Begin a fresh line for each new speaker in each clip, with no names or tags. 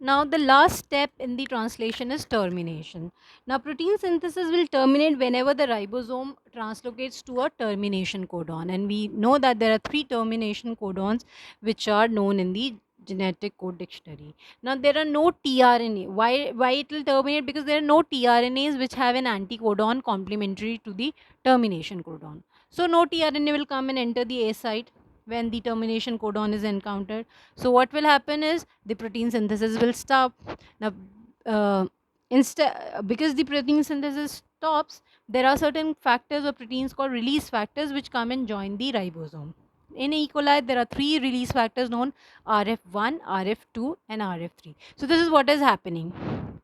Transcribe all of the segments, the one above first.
Now the last step in the translation is termination. Now protein synthesis will terminate whenever the ribosome translocates to a termination codon, and we know that there are three termination codons which are known in the genetic code dictionary. Now there are no tRNA. Why it will terminate? Because there are no tRNAs which have an anticodon complementary to the termination codon. So no tRNA will come and enter the A site when the termination codon is encountered. So what will happen is the protein synthesis will stop. Now, instead, because the protein synthesis stops, there are certain factors or proteins called release factors which come and join the ribosome. In E. coli, there are three release factors known: RF1, RF2, and RF3. So this is what is happening.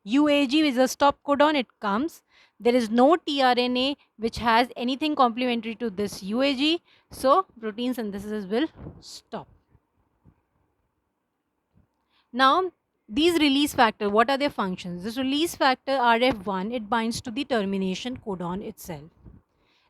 UAG is a stop codon, it comes. There is no tRNA which has anything complementary to this UAG, so protein synthesis will stop. Now, these release factor, what are their functions? This release factor RF1, it binds to the termination codon itself.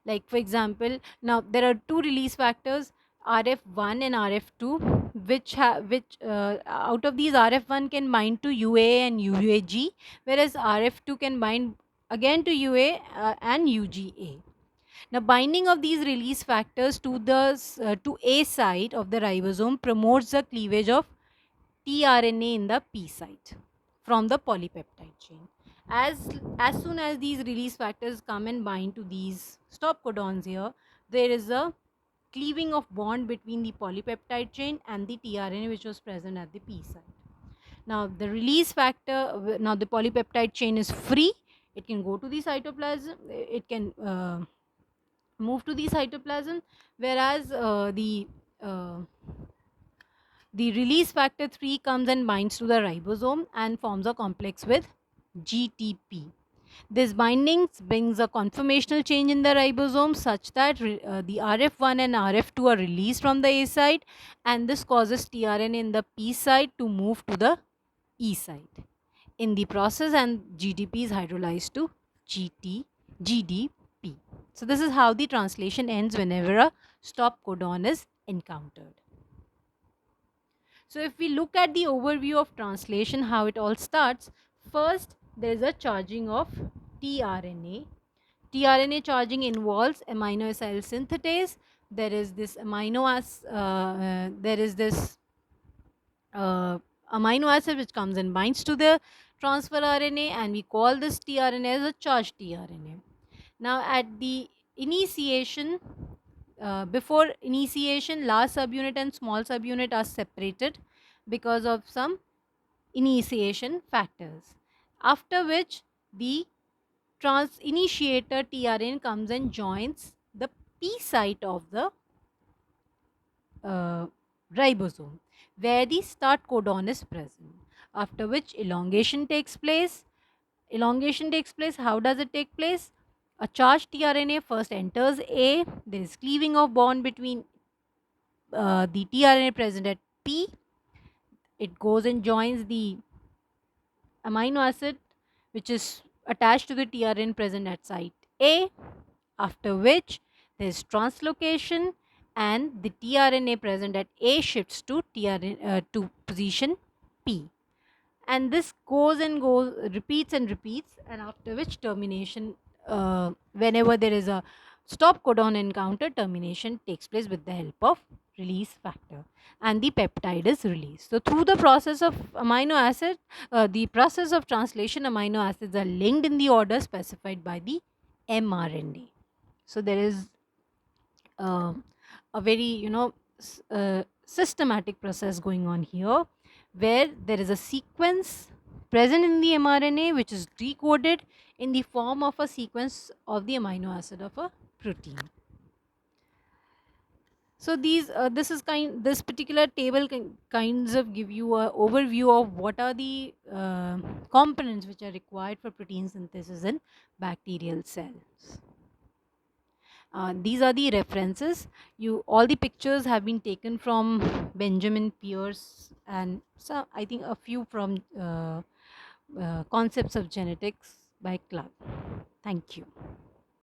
Like for example, now there are two release factors, RF1 and RF2, which out of these RF1 can bind to UA and UAG, whereas RF2 can bind again to UA and UGA. Now, binding of these release factors to to A site of the ribosome promotes the cleavage of tRNA in the P site from the polypeptide chain. As soon as these release factors come and bind to these stop codons here, there is a cleaving of bond between the polypeptide chain and the tRNA which was present at the P site. Now the release factor, now the polypeptide chain is free. It can go to the cytoplasm. It can move to the cytoplasm, whereas uh, the release factor 3 comes and binds to the ribosome and forms a complex with GTP. This binding brings a conformational change in the ribosome such that the RF1 and RF2 are released from the A site, and this causes tRNA in the P site to move to the E site. In the process, and GTP is hydrolyzed to GDP. So this is how the translation ends whenever a stop codon is encountered. So if we look at the overview of translation, how it all starts, first there is a charging of tRNA. tRNA charging involves amino acyl synthetase. There is this amino acid which comes and binds to the transfer RNA, and we call this tRNA as a charged tRNA. Now at the initiation, before initiation, large subunit and small subunit are separated because of some initiation factors. After which the trans initiator tRNA comes and joins the P site of the uh, ribosome where the start codon is present. After which elongation takes place. Elongation takes place. How does it take place? A charged tRNA first enters A. There is cleaving of bond between the tRNA present at P. It goes and joins the amino acid which is attached to the tRNA present at site A, after which there is translocation and the tRNA present at A shifts to to position P, and this goes and goes, repeats and repeats, and after which termination, whenever there is a stop codon encounter, termination takes place with the help of release factor and the peptide is released. So through the process of amino acid, the process of translation, amino acids are linked in the order specified by the mRNA. So there is a very systematic process going on here where there is a sequence present in the mRNA which is decoded in the form of a sequence of the amino acid of a protein. So this particular table kinds of give you a overview of what are the components which are required for protein synthesis in bacterial cells. These are the references. All the pictures have been taken from Benjamin Pierce and so I think a few from Concepts of Genetics by Clark. Thank you.